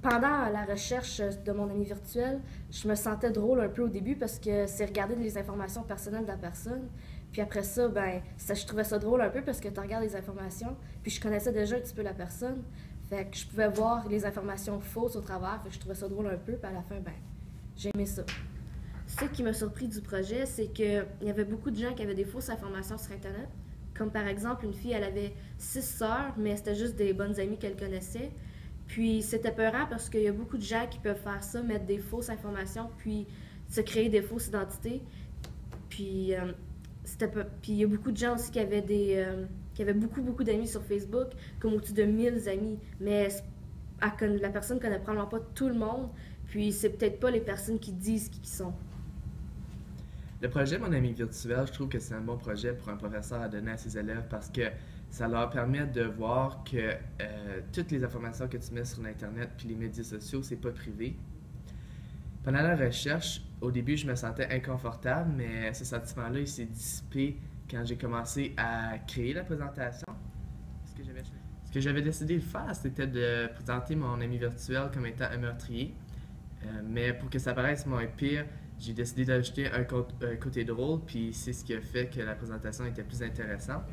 Pendant la recherche de mon ami virtuel, je me sentais drôle un peu au début parce que c'est regarder les informations personnelles de la personne. Puis après ça, je trouvais ça drôle un peu parce que tu regardes les informations, puis je connaissais déjà un petit peu la personne. Fait que je pouvais voir les informations fausses au travers, fait que je trouvais ça drôle un peu, puis à la fin, j'ai aimé ça. Ce qui m'a surpris du projet, c'est qu'il y avait beaucoup de gens qui avaient des fausses informations sur Internet. Comme par exemple, une fille, elle avait 6 sœurs, mais c'était juste des bonnes amies qu'elle connaissait. Puis c'était peurant parce qu'il y a beaucoup de gens qui peuvent faire ça, mettre des fausses informations, puis se créer des fausses identités. Puis, puis il y a beaucoup de gens aussi qui avaient beaucoup, beaucoup d'amis sur Facebook, comme au-dessus de 1000 amis. Mais la personne connaît probablement pas tout le monde, puis c'est peut-être pas les personnes qui disent qui sont. Le projet Mon ami virtuel, je trouve que c'est un bon projet pour un professeur à donner à ses élèves parce que ça leur permet de voir que toutes les informations que tu mets sur Internet puis les médias sociaux, c'est pas privé. Pendant la recherche, au début, je me sentais inconfortable, mais ce sentiment-là, il s'est dissipé quand j'ai commencé à créer la présentation. Ce que j'avais décidé de faire, c'était de présenter mon ami virtuel comme étant un meurtrier. Mais pour que ça paraisse moins pire, j'ai décidé d'ajouter un côté drôle, puis c'est ce qui a fait que la présentation était plus intéressante.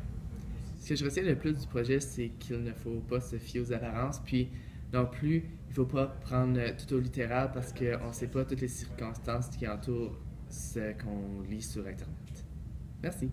Ce que je retiens le plus du projet, c'est qu'il ne faut pas se fier aux apparences, puis non plus, il ne faut pas prendre tout au littéral parce qu'on ne sait pas toutes les circonstances qui entourent ce qu'on lit sur Internet. Merci.